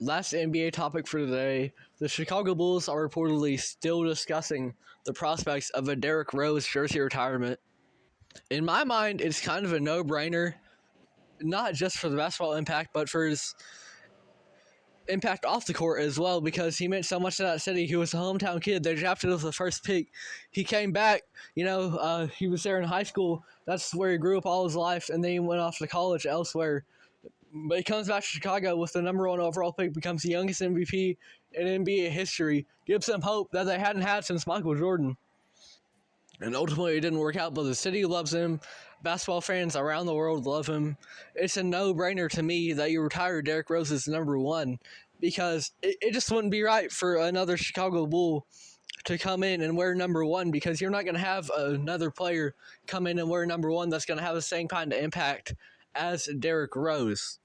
Last NBA topic for today. The Chicago Bulls are reportedly still discussing the prospects of a Derrick Rose jersey retirement. In my mind, it's kind of a no-brainer, not just for the basketball impact, but for his impact off the court as well, because he meant so much to that city. He was a hometown kid. They drafted him as the first pick. He came back, he was there in high school. That's where he grew up all his life, and then he went off to college elsewhere. But he comes back to Chicago with the number 1 overall pick, becomes the youngest MVP in NBA history, gives them hope that they hadn't had since Michael Jordan. And ultimately, it didn't work out, but the city loves him. Basketball fans around the world love him. It's a no-brainer to me that you retire Derrick Rose as number 1, because it just wouldn't be right for another Chicago Bull to come in and wear number 1, because you're not going to have another player come in and wear number 1 that's going to have the same kind of impact as Derrick Rose.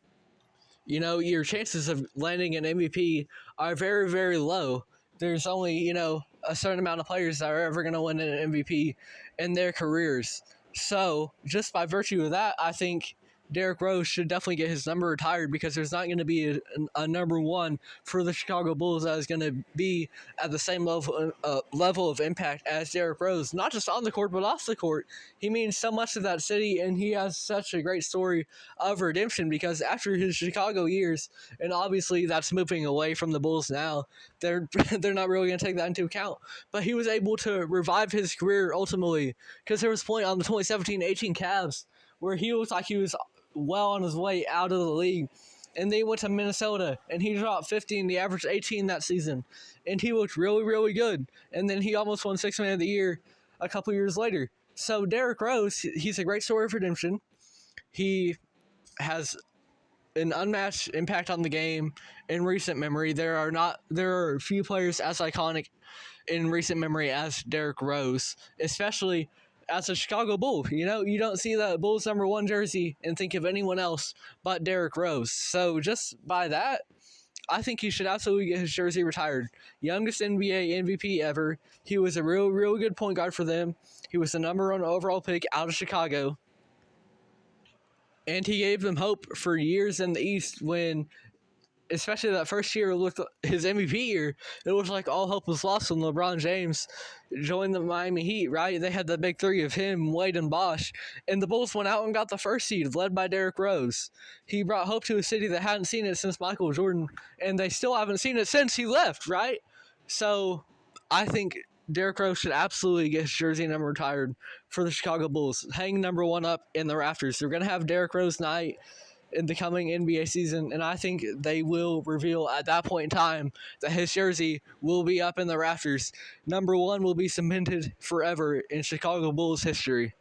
Your chances of landing an MVP are very, very low. There's only, a certain amount of players that are ever going to win an MVP in their careers. So, just by virtue of that, I think Derrick Rose should definitely get his number retired, because there's not going to be a number 1 for the Chicago Bulls that is going to be at the same level of impact as Derrick Rose, not just on the court, but off the court. He means so much to that city, and he has such a great story of redemption, because after his Chicago years, and obviously that's moving away from the Bulls now, they're not really going to take that into account, but he was able to revive his career ultimately, because there was a point on the 2017-18 Cavs where he looked like he was well on his way out of the league. And they went to Minnesota, and he dropped 50, and he averaged 18 that season. And he looked really, really good. And then he almost won Sixth Man of the Year a couple years later. So Derrick Rose, he's a great story of redemption. He has an unmatched impact on the game in recent memory. There are few players as iconic in recent memory as Derrick Rose, especially as a Chicago Bull. You don't see the Bulls number 1 jersey and think of anyone else but Derrick Rose. So just by that, I think he should absolutely get his jersey retired. Youngest NBA MVP ever. He was a real, real good point guard for them. He was the number 1 overall pick out of Chicago. And he gave them hope for years in the East when, especially that first year, his MVP year, it looked like all hope was lost when LeBron James joined the Miami Heat, right? They had the big 3 of him, Wade, and Bosh, and the Bulls went out and got the first seed, led by Derrick Rose. He brought hope to a city that hadn't seen it since Michael Jordan, and they still haven't seen it since he left, right? So I think Derrick Rose should absolutely get his jersey number retired for the Chicago Bulls. Hang number 1 up in the rafters. They're going to have Derrick Rose night in the coming NBA season, and I think they will reveal at that point in time that his jersey will be up in the rafters. Number 1 will be cemented forever in Chicago Bulls history.